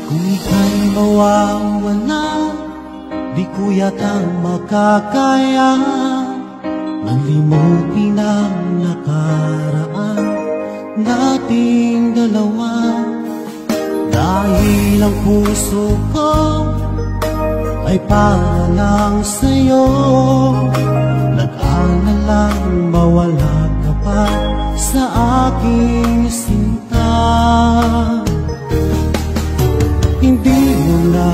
Kung ika'y mawawala, di ko yata makakaya nang limutin ang nakaraan nating dalawa. Dahil ang puso ko ay para lang sa'yo, nag-aalalang mawala ka pa sa aking sinta. Hindi mo na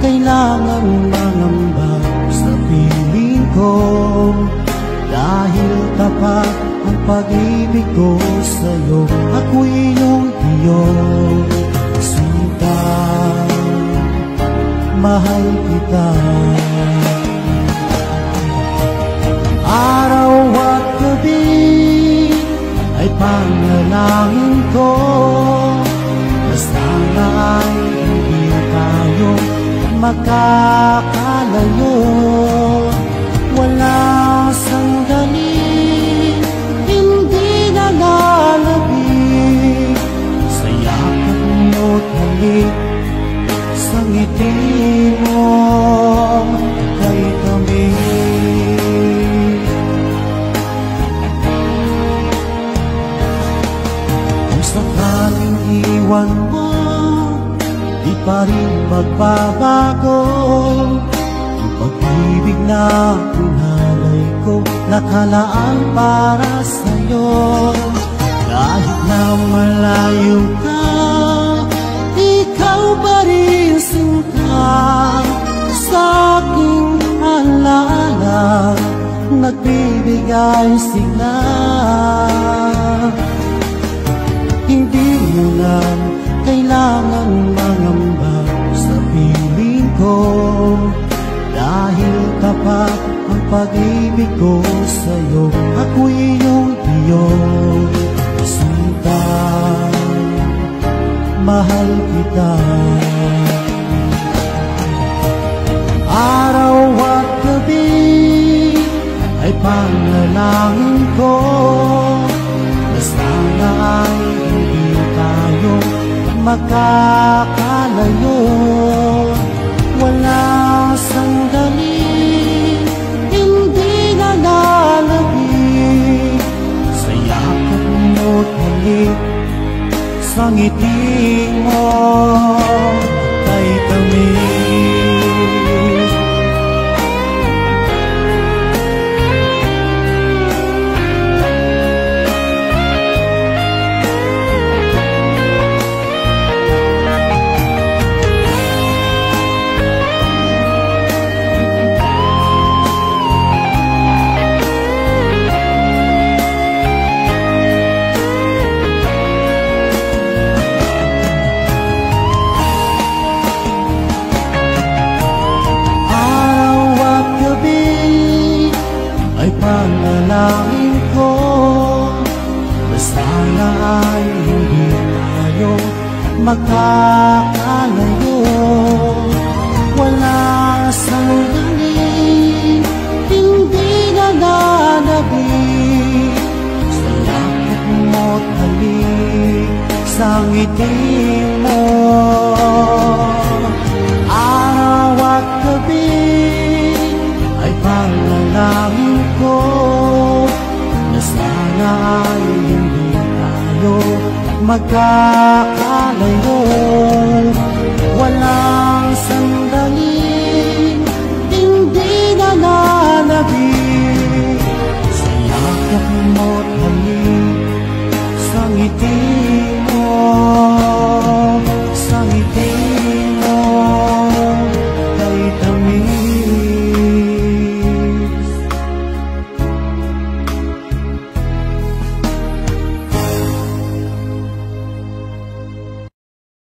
kailangan mangamba sa piling ko, dahil tapat ang pag-ibig ko sa'yo. Ako'y iyong sinta, mahal kita. Araw at gabi ay panalangin ko na sana ay hindi tayo makakalayo. Walang sandali hindi nalalabig sa yakap mo't halik, sa ngiti mo kay kami. Kung sakaling iwan mo, di pa rin magbabago ang pag-ibig na pinalay ko, nakalaan para sa'yo. Kahit na malayo ka, ikaw pa rin sinta sa aking alaala, nagbibigay sigla. Hindi mo na kailangan mangamba sa piling ko, dahil tapat ang pag-ibig ko sa'yo. Ako'y iyong sinta, mahal kita. Araw at gabi ay panalangin ko na sana ay hindi tayo makakalayo. Walang sandali hindi nalalabig sa yakap mo't halik, sa ngiti mo kay kami. Panalangin ko na sana ay hindi tayo makakalayo. Wala sandali hindi nalalabig sa yakap mo't halik, sa ngiti mo. Araw at gabi ay panalangin ko na sana ay hindi tayo magkakalayo. Walang sandali